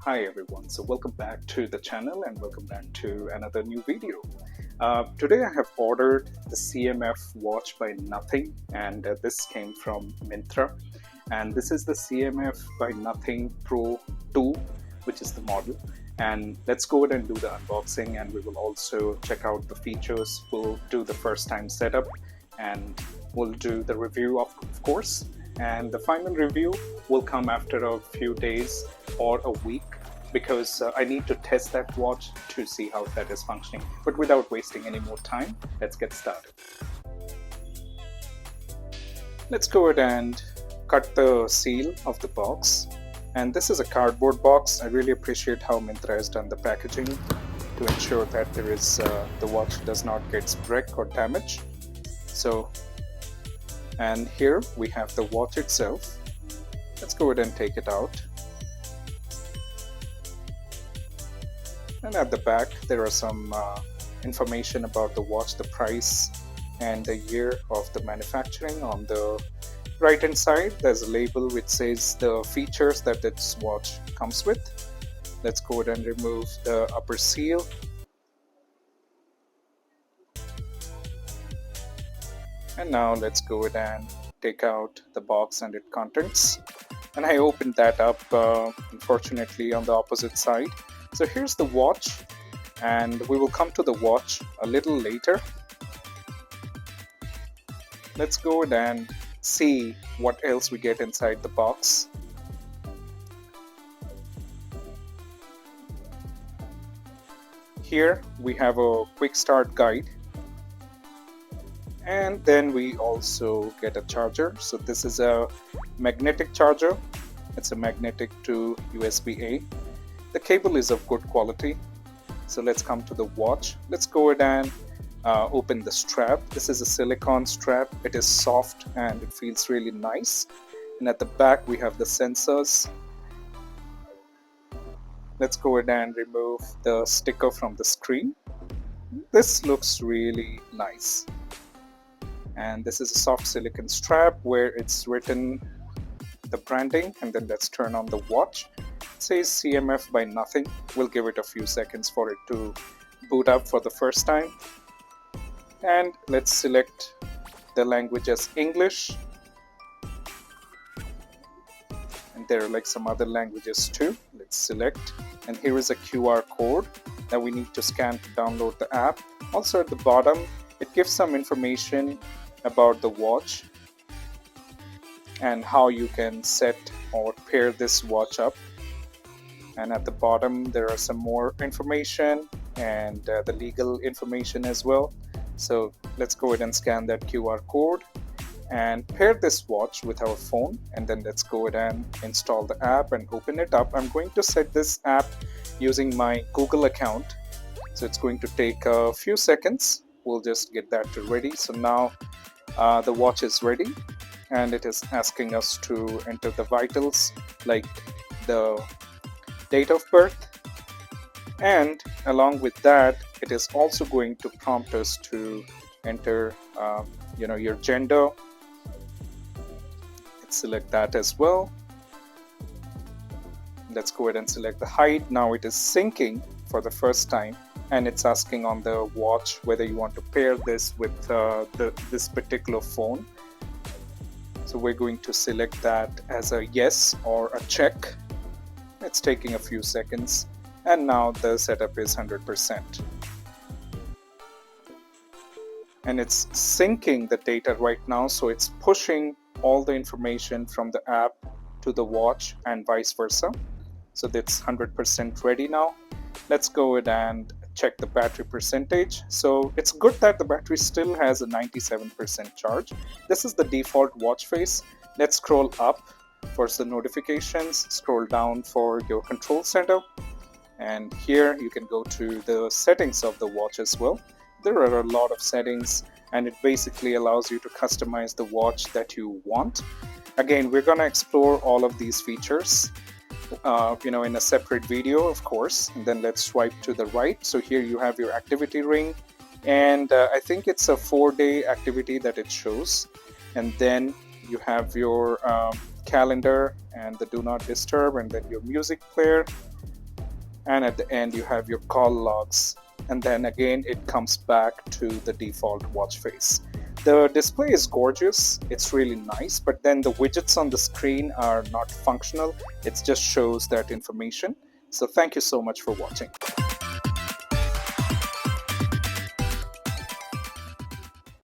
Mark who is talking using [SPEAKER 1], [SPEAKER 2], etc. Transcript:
[SPEAKER 1] Hi everyone, so welcome back to the channel and welcome back to another new video. Today I have ordered the CMF Watch by Nothing, and this came from Myntra, and this is the CMF by Nothing Pro 2, which is the model. And let's go ahead and do the unboxing, and we will also check out the features. We'll do the first time setup and we'll do the review of course, and the final review will come after a few days or a week, because I need to test that watch to see how that is functioning. But without wasting any more time, let's get started. Let's go ahead and cut the seal of the box. And this is a cardboard box. I really appreciate how Myntra has done the packaging to ensure that there is the watch does not get wrecked or damaged. And here we have the watch itself. Let's go ahead and take it out. And at the back there are some information about the watch, the price and the year of the manufacturing. On the right hand side there's a label which says the features that this watch comes with. Let's go ahead and remove the upper seal. And now let's go ahead and take out the box and its contents. And I opened that up unfortunately on the opposite side. So here's the watch, and we will come to the watch a little later. Let's go ahead and see what else we get inside the box. Here we have a quick start guide, and then we also get a charger. So this is a magnetic charger. It's a magnetic to USB-A. The cable is of good quality. So let's come to the watch. Let's go ahead and open the strap. This is a silicone strap. It is soft and it feels really nice. And at the back we have the sensors. Let's go ahead and remove the sticker from the screen. This looks really nice. And this is a soft silicone strap where it's written the branding, and then let's turn on the watch. It says CMF by Nothing. We'll give it a few seconds for it to boot up for the first time. And let's select the language as English. And there are like some other languages too. Let's select. And here is a QR code that we need to scan to download the app. Also at the bottom, it gives some information about the watch and how you can set or pair this watch up. And at the bottom there are some more information and the legal information as well. So let's go ahead and scan that QR code and pair this watch with our phone, and then let's go ahead and install the app and open it up. I'm going to set this app using my Google account, so it's going to take a few seconds. We'll just get that ready. So now the watch is ready, and it is asking us to enter the vitals like the date of birth, and along with that it is also going to prompt us to enter your gender. Let's select that as well. Let's go ahead and select the height. Now it is syncing for the first time, and it's asking on the watch whether you want to pair this with this particular phone. So we're going to select that as a yes or a check. It's taking a few seconds, and now the setup is 100%. And it's syncing the data right now, so it's pushing all the information from the app to the watch and vice versa. So that's 100% ready now. Let's go ahead and check the battery percentage. So it's good that the battery still has a 97% charge. This is the default watch face. Let's scroll up for the notifications, scroll down for your control center, and here you can go to the settings of the watch as well. There are a lot of settings, and it basically allows you to customize the watch that you want. Again, we're going to explore all of these features in a separate video, of course. And then let's swipe to the right. So here you have your activity ring, and I think it's a 4-day activity that it shows. And then you have your calendar and the do not disturb, and then your music player, and at the end you have your call logs, and then again it comes back to the default watch face. The display is gorgeous, it's really nice, but then the widgets on the screen are not functional. It just shows that information. So thank you so much for watching.